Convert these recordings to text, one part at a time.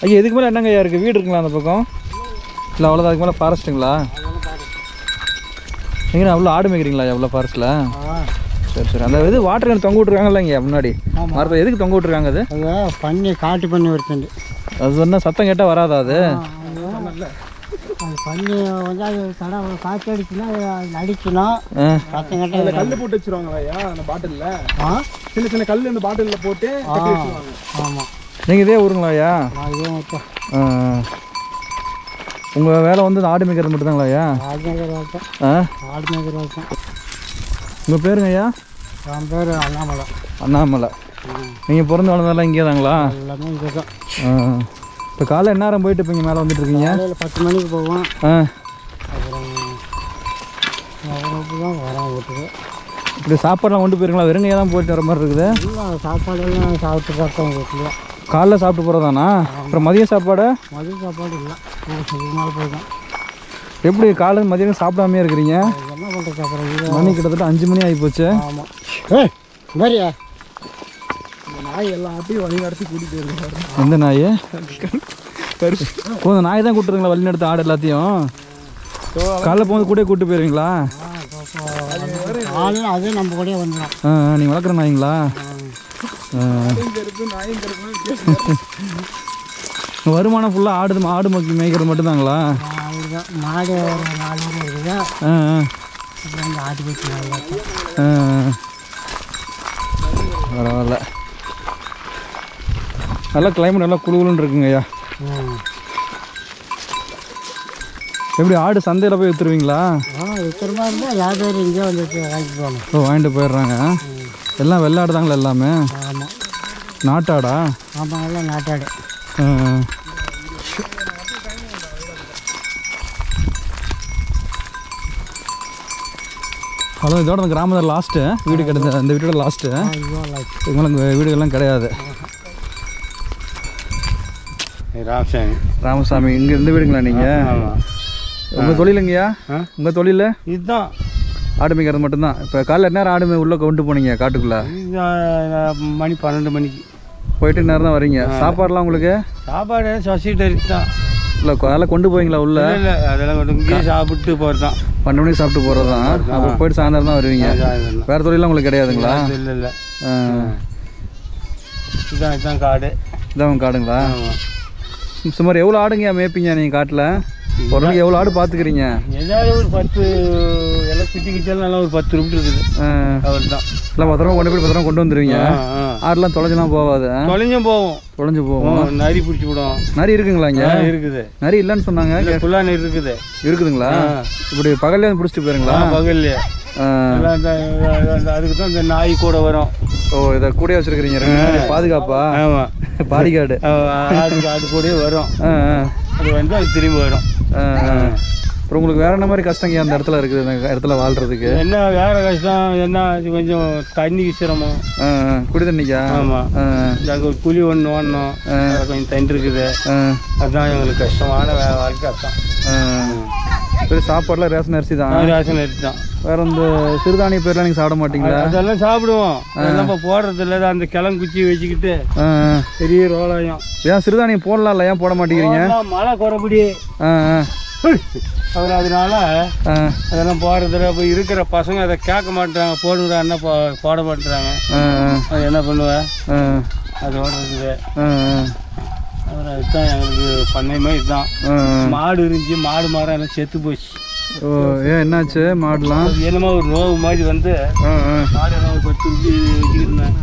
ஐயா இதுக்கு மேலே என்னங்க ஐயா இருக்குது? வீடு இருக்குங்களா அந்த பக்கம்? இல்லை அவ்வளோதான், அதுக்கு மேலே ஃபாரஸ்ட்டுங்களா? எங்கண்ணா அவ்வளோ ஆடு மேய்க்கிறீங்களா எவ்வளோ ஃபாரஸ்ட்டில்? சரி சரி. அந்த இது வாட்டர் கேன் தொங்க விட்ருக்காங்கல்ல இங்கே முன்னாடி மரத்தில், எதுக்கு தொங்க விட்ருக்காங்க அது? பண்ணி காட்டு பண்ணி வருது. அது சொன்னால் சத்தம் கேட்டால் வராதா அது? அது பண்ணி வந்து அது கடை காற்று அடிச்சுன்னா அடிக்கணும். சத்தம் கேட்டால் கல் போட்டு வச்சுருவாங்களா ஐயா அந்த பாட்டிலில்? சின்ன சின்ன கல் இந்த பாட்டிலில் போட்டு வச்சுருவாங்க. ஆமாம். நீங்கள் இதே ஊருங்களா ஐயா? இதே மொத்தம். உங்கள் வேலை வந்து ஆடு மேய்க்கிறது மட்டும்தாங்களா ஐயா? ஆடு மேய்க்கிற வளர்த்தேன். ஆடு மேய்க்கிற வளர்த்தேன். உங்கள் பேருங்க ஐயா? என் பேர் அண்ணாமலை. அண்ணாமலை. நீங்கள் பிறந்து வளர்ந்ததெல்லாம் இங்கே தாங்களா? எல்லாமே இங்கே தான். இப்போ காலைல என்ன நேரம் போயிட்டு இப்போ இங்கே மேலே வந்துட்டு இருக்கீங்க? 10 மணிக்கு போவோம். அப்புறம் தான் வரோம் வீட்டுக்கு. இப்படி சாப்பாடுலாம் கொண்டு போயிருங்களா? வெறுங்கையாக தான் போயிட்டு வர மாதிரி இருக்குது? இல்லை, சாப்பாடெல்லாம் சாப்பிட்டு பார்த்தோம் வீட்டில். காலைல சாப்பிட்டு போகிறதாண்ணா? அப்புறம் மதிய சாப்பாடு? மதிய சாப்பாடு இல்லை, நாள் போய்தான். எப்படி காலையில் மதியம் சாப்பிடாமே இருக்கிறீங்க? என்ன பண்ணுறது? அப்புறம் மணி கிட்டத்தட்ட 5 மணி ஆகி போச்சு. ஆமாம். மாதிரியா இந்த நாய் எல்லாத்தையும் வழி நடத்தி கூட்டிகிட்டு வருது. எந்த நாய்? கொஞ்சம் நாய் தான் கூப்பிட்டுருங்களா வழி நடத்த ஆடு எல்லாத்தையும்? காலைல போகும்போது கூட கூப்பிட்டு போயிருவீங்களா? அதே நம்ம கூட வந்துடும். நீங்கள் வளர்க்குற நாய்ங்களா? வருமானம் ஃபுல்லாக ஆடு மக்கி மேய்க்கிறது மட்டும்தாங்களா? மாடு ஒரு 4 பேர் இருக்குது. அப்புறம் இந்த ஆட்டு பற்றி பரவாயில்ல. நல்லா கிளைமேட் நல்லா குழுகுலுன்னு இருக்குங்க ஐயா. எப்படி ஆடு சந்தையில் போய் விற்றுருவீங்களா? விற்கிற மாதிரி இருந்தால் வியாபாரி இங்கே வந்து வாங்கிட்டு போகணும். ஓ, வாங்கிட்டு போயிடுறாங்க. எல்லாம் வெள்ளாடு தாங்களா எல்லாமே? ஆமாம். நாட்டாடா? ஆமாம், எல்லாம் நாட்டாடு. ஹலோ, இதோட அந்த கிராமத்தில் லாஸ்ட்டு வீடு கிடையாது, அந்த வீட்டோட லாஸ்ட்டு. உங்களுக்கு வீடுகள்லாம் கிடையாது. ராமசாமி. ராமசாமி, இங்கே இருந்த வீடுங்களா நீங்கள்? உங்கள் தொழிலுங்கய்யா? உங்கள் தொழில் இதுதான், ஆடு மேய்க்கிறது மட்டும்தான். இப்போ காலைல நேரம் ஆடு உள்ளே கொண்டு போனீங்க காட்டுக்குள்ளே? மணி 12 மணிக்கு போயிட்டு நேரம் தான் வரீங்க. சாப்பாடுலாம் உங்களுக்கு? சாப்பாடு சொசைட்டி தான். இல்லை காலைல கொண்டு போவீங்களா உள்ளே? இல்லை, அதெல்லாம் கொண்டு இங்கேயே சாப்பிட்டு போகிறது தான். 12 மணிக்கு சாப்பிட்டு போகிறது தான். அப்புறம் போயிட்டு சாயந்தரம் தான் வருவீங்க. வேறு தொழிலாம் உங்களுக்கு கிடையாதுங்களா? இல்லை இல்லை. இதுதான் காடு. இதான் காடுங்களா? சுமார் எவ்வளோ ஆடுங்க மேய்ப்பீங்க நீங்கள் காட்டில்? ஒரு நாளைக்கு எவ்வளோ ஆடு பார்த்துக்கிறீங்க? ஏதாவது ஒரு 10 எல்லாம் கிச்செல்லாம் நல்லா ஒரு 10 ரூபாய் இருக்குது. அவர் தான் இல்லை, பத்திரமா கொண்டு போய் பத்திரமா கொண்டு வந்துடுவீங்க. ஆடுலாம் தொலைஞ்செல்லாம் போகாது? தொலைஞ்சும் போவோம். தொலைஞ்சு போவோம். நரி பிடிச்சி விடும். நரி இருக்குங்களா இங்கே? இருக்குது. நரி இல்லைன்னு சொன்னாங்க. ஃபுல்லாக நரி இருக்குது. இருக்குதுங்களா? இப்படி பகல்லே பிடிச்சிட்டு போயிருங்களா? பகல்லையே. அதுக்கு தான் இந்த நாய் கூட வரும். ஓ, இதை கூட வச்சுருக்கிறீங்க பாதுகாப்பா? ஆமாம், பாடிகார்டு. ஆடு கூட வரும். அது வந்து அது திரும்பி வரும். அப்புறம் உங்களுக்கு வேற என்ன மாதிரி கஷ்டங்க அந்த இடத்துல இருக்குது? அந்த இடத்துல வாழ்றதுக்கு என்ன வேற கஷ்டம்? என்ன கொஞ்சம் தண்ணிக்கு சிரமம். குடி தண்ணிக்கா? ஆமாம், ஒரு குழி ஒன்று ஓடணும். கொஞ்சம் தண்ணி இருக்குது. அதுதான் எங்களுக்கு கஷ்டமான வாழ்க்கை. அதுதான். சரி, சாப்பாடுலாம் ரேஷன் அரிசி தான்? ரேஷன் அரிசி தான். வேற இந்த சிறுதானிய பேர்லாம் நீங்கள் சாப்பிட மாட்டீங்களா? அதெல்லாம் சாப்பிடுவோம். அதெல்லாம் போடுறது இல்லை. அந்த கிழங்கு குச்சி வச்சுக்கிட்டு பெரிய ரோலாயம். ஏன் சிறுதானியம் போடலாம்ல, ஏன் போட மாட்டேங்கிறீங்க? மழை குறைபடி. அவர் அதனால அதெல்லாம் போடுறதுல போய் இருக்கிற பசங்க அதை கேட்க மாட்டாங்க. போடுறான்னா போட மாட்டுறாங்க. அது என்ன பண்ணுவேன்? அதோட இருக்குது. அப்புறம் இதுதான் எங்களுக்கு பண்ணையுமே இதுதான். மாடு இருந்துச்சு, மாடு மரம் எல்லாம் செத்து போச்சு. ஓ, ஏன் என்னாச்சு மாடுலாம்? என்னமோ ஒரு நோவு மாதிரி வந்து மாடு எல்லாம் ஒரு 10 ரூபாய் வச்சுக்கிருந்தேன்.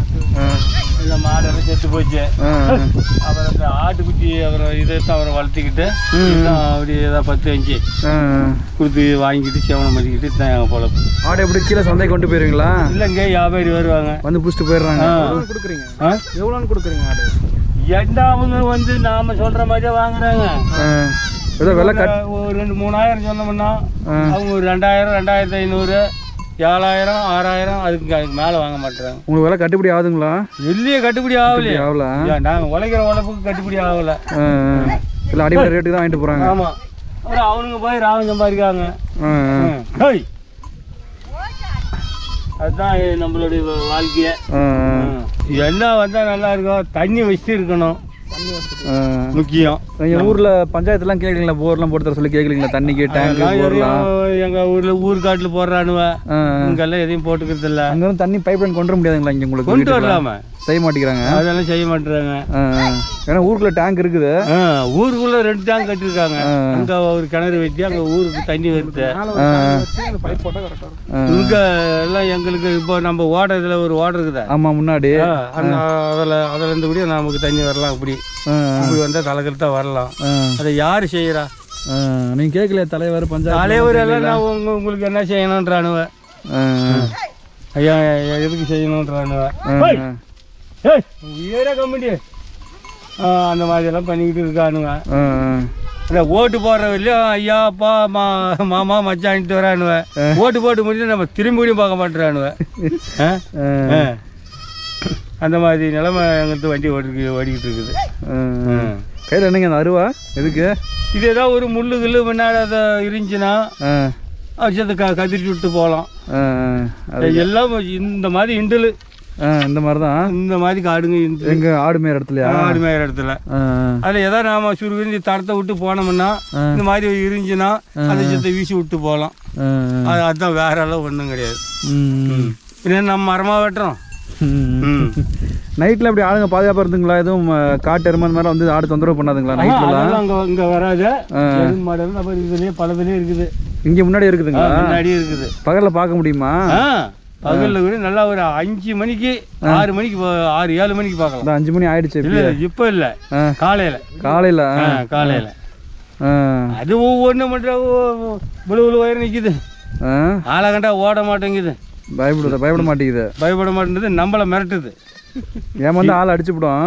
இல்லை, மாடெல்லாம் செத்து போச்சு. அப்புறம் இந்த ஆட்டுக்குச்சி அப்புறம் இதைத்தான் அவரை வளர்த்திக்கிட்டு அப்படி ஏதாவது 10 கொடுத்து வாங்கிக்கிட்டு சேவனை மதிக்கிட்டு தான் எங்கள் பொழப்பு. ஆடு எப்படி கீழே சந்தை கொண்டு போயிருவீங்களா? இல்லைங்க, வியாபாரி வருவாங்க வந்து பிடிச்சிட்டு போயிடுறாங்க. கொடுக்குறீங்க? எவ்வளோன்னு கொடுக்குறீங்க ஆடு? அவங்க வந்து நாம சொல்ற மாதிரியே வாங்குறாங்க. ஒரு 2-3 சொன்னோம்னா அவங்க ஒரு 2000, 2500, 7000, 6000 அதுக்கு மேலே வாங்க மாட்டேறாங்க. உங்களுக்கு விலை கட்டுப்படி ஆகுதுங்களா? இல்லையே, கட்டுப்படி ஆகலையே. நாங்கள் உழைக்கிற உழைப்புக்கு கட்டுப்படி ஆகலை. இல்லை, அடிப்படை ரேட்டுக்கு தான் வாங்கிட்டு போகிறாங்க. ஆமாம், அப்புறம் அவனுங்க போய் ராவம் சம்பாதிக்காங்க. அதுதான் நம்மளுடைய வாழ்க்கையை. எல்லாம் வந்தால் நல்லா இருக்கும். தண்ணி வச்சு இருக்கணும். முக்கியம். எங்கள் ஊரில் பஞ்சாயத்துலாம் கேட்குறீங்களா? போர்லாம் போட்டு தர சொல்லி கேட்குறீங்களா? தண்ணிக்கு டேங்க் போர்லாம் எங்கள் ஊரில் ஊர்காட்டில் போடுறானுவ, இங்கெல்லாம் எதையும் போட்டுக்கிறது இல்லை. அங்கே வந்து தண்ணி பைப் லைன் கொண்டு வர முடியாதுங்களா? இங்கே உங்களுக்கு கொண்டு வரலாமா? செய்ய மாட்டேங்கிறாங்க. அதெல்லாம் செய்ய மாட்டேறாங்க. ஏன்னா ஊருக்குள்ள டேங்க் இருக்குது. ஊருக்குள்ள 2 டேங்க் கட்டிருக்காங்க. அங்கே ஒரு கிணறு வெட்டி அங்கே ஊருக்கு தண்ணி வருது. இங்க எல்லாம் எங்களுக்கு இப்போ நம்ம ஓடுறதுல ஒரு ஓட இருக்குதா? ஆமா, முன்னாடி அதில் இருந்து கூட நமக்கு தண்ணி வரலாம். இப்படி வந்தால் தலைக்கருத்தா வரலாம். அதை யாரு செய்யறா? நீங்க கேட்கல தலைவர் பஞ்சாயத்து தலைவர் எல்லாம் உங்களுக்கு என்ன செய்யணும்ன்றானுவ? ஐயா எதுக்கு செய்யணும்ன்றானுவ? உயர கமிட்டி அந்த மாதிரி எல்லாம் பண்ணிக்கிட்டு இருக்கானுங்க. ஓட்டு போடுறவரையும் ஐயா அப்பா மாமா மச்சான்ட்டு வரானுவ. ஓட்டு போட்டு முடிஞ்சு நம்ம திரும்பியும் பார்க்க மாட்டேறானுவ. அந்த மாதிரி நிலைமை எங்கிட்ட வண்டி ஓடிக்கிட்டு இருக்குது. கையில் என்னங்க அந்த அருவா எதுக்கு? இது ஏதாவது ஒரு முள்ளு கிள்ளு முன்னாடி அதை இருந்துச்சுன்னா வச்சு கதிரிச்சு விட்டு போகலாம். எல்லாம் இந்த மாதிரி இண்டலு இந்த மாதிரி தான். இந்த மாதிரி காடுங்க எங்க ஆடு மேய்ற இடத்துல, ஆடு மேய்ற இடத்துல அதில் ஏதாவது நாம சுருவிரிஞ்சு தரத்தை விட்டு போனோம்னா இந்த மாதிரி இருந்துச்சுன்னா அதை சித்த வீசி விட்டு போகலாம். அதுதான் வேற எல்லாம் ஒன்றும் கிடையாது. இல்லை நம்ம மரமாக வெட்டுறோம். நைட்டில் அப்படி ஆளுங்க பாதுகாப்பாக இருந்துங்களா? எதுவும் காட்டு எருமை மாதிரி வந்து ஆடு தொந்தரவு பண்ணாதுங்களா நைட்லாம்? இங்கே வராது. மாடல் அப்புறம் இதுலேயே பலதுலேயே இருக்குது. இங்கே முன்னாடி இருக்குதுங்களா? முன்னாடியே இருக்குது. பகலில் பார்க்க முடியுமா? பகலில் கூட நல்லா ஒரு 5 மணிக்கு 6 மணிக்கு 6-7 மணிக்கு பார்க்கலாம். 5 மணி ஆயிடுச்சு. இல்லை இப்போ இல்லை, காலையில் காலையில் அது ஒவ்வொன்றும் மட்டும் விழுவில் உயரம் நிற்கிது. ஆளை கண்டா ஓட மாட்டேங்குது. பயப்பட மாட்டேங்குது. பயப்பட மாட்டேங்குது. நம்மளை மிரட்டுது. ஏமாந்து ஆளை அடிச்சுவிடும்.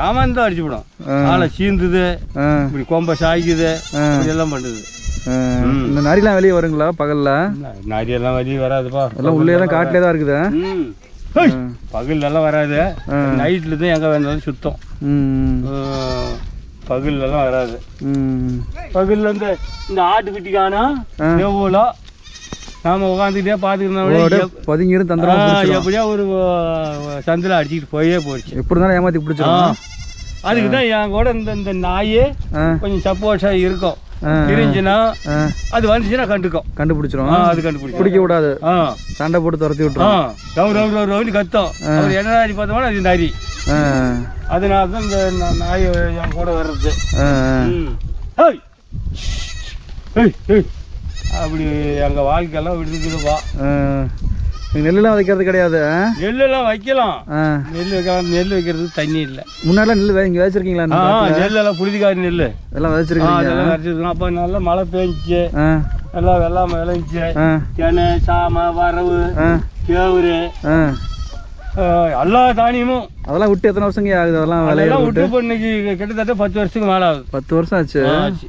ஏமாந்து அடிச்சுவிடும். ஆளை சீந்துது, இப்படி கொம்பை சாய்க்குது, இதெல்லாம் பண்ணுது. இந்த நரிலாம் வெளியே வருங்களா பகல்ல? நரியெல்லாம் வெளியே வராதுப்பா. எல்லாம் உள்ளே தான் காட்டிலே தான் இருக்குது. பகல்லாம் வராது. நைட்டில் தான் எங்கே வேணாலும் சுத்தம். பகல்லாம் வராது. பகலில் இந்த ஆட்டுக்குட்டிக்கானா எவ்வளோ நாம உட்காந்துக்கிட்டே பார்த்துக்கிட்டோம். பதுங்கிரும் தந்திரம் எப்படியா ஒரு சந்தில் அடிச்சுக்கிட்டு போயிடுச்சு. எப்படி இருந்தாலும் ஏமாற்றி பிடிச்சிடும். அதுக்கு தான் என் கூட இந்த நாயே கொஞ்சம் சப்போர்ட்டாக இருக்கும். இருந்துச்சுன்னா அது வந்துச்சுன்னா கண்டுபிடிச்சிரும். அது கண்டுபிடிச்சு பிடிக்க விடாது. சண்டை போட்டு துரத்தி விட்டுரும். கத்தம். அவர் என்ன நாரி பார்த்தோம்னா அது நரி. அதனால தான் இந்த நாய் என் கூட வர்றது. அப்படி எங்கள் வாழ்க்கையெல்லாம் விடுதுக்குதுப்பா. நெல்லாம் வைக்கிறது கிடையாது. நெல்லெல்லாம் வைக்கலாம். நெல் வைக்கலாம். நெல் வைக்கிறதுக்கு தண்ணி இல்லை. முன்னாடிலாம் நெல் இங்கே வச்சிருக்கீங்களா? நெல்லெல்லாம் புழுதிக்காரி நெல் எல்லாம் விதைச்சிருக்கீங்க. அதெல்லாம் வச்சிருக்கோம். அப்போ நல்லா மழை பெஞ்சிச்சு, எல்லாம் வெள்ளாமை விளைஞ்சிச்சு. தெனை, சாமை, வரவு, கேவுரு, எல்லா தானியமும் அதெல்லாம் விட்டு எத்தனை வருஷங்க ஆகுது? அதெல்லாம் விளையாட விட்டு இப்போ இன்னைக்கு கிட்டத்தட்ட 10 வருஷத்துக்கு மேலே ஆகுது. 10 வருஷம் ஆச்சு.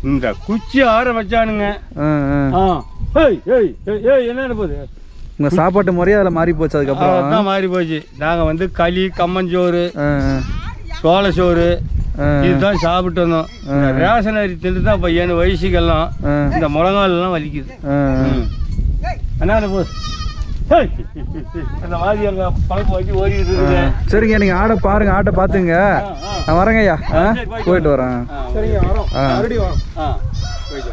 இந்த குச்சி ஆற வச்சானுங்க. என்ன போகுது? உங்க சாப்பாட்டு முறையே அதில் மாறி போச்சு. அதுக்கப்புறம் தான் மாறி போச்சு. நாங்கள் களி, கம்மஞ்சோறு, சோளச்சோறு இதுதான் சாப்பிட்டு வந்தோம். ரேஷன் அரி தின்னு தான் இப்போ என் வயசுக்கெல்லாம் இந்த முழங்காலெல்லாம் வலிக்குது. என்ன போகுது? அந்த மாதிரி எங்கள் பழக்கம் வச்சு ஓடிட்டு இருக்குது. சரிங்க, நீங்கள் ஆடை பாருங்க. ஆட்டை பார்த்துங்க. நான் வரேங்க ஐயா. போயிட்டு வரேன். சரிங்க, வரோம். மறுபடியும் வரோம். போயிட்டு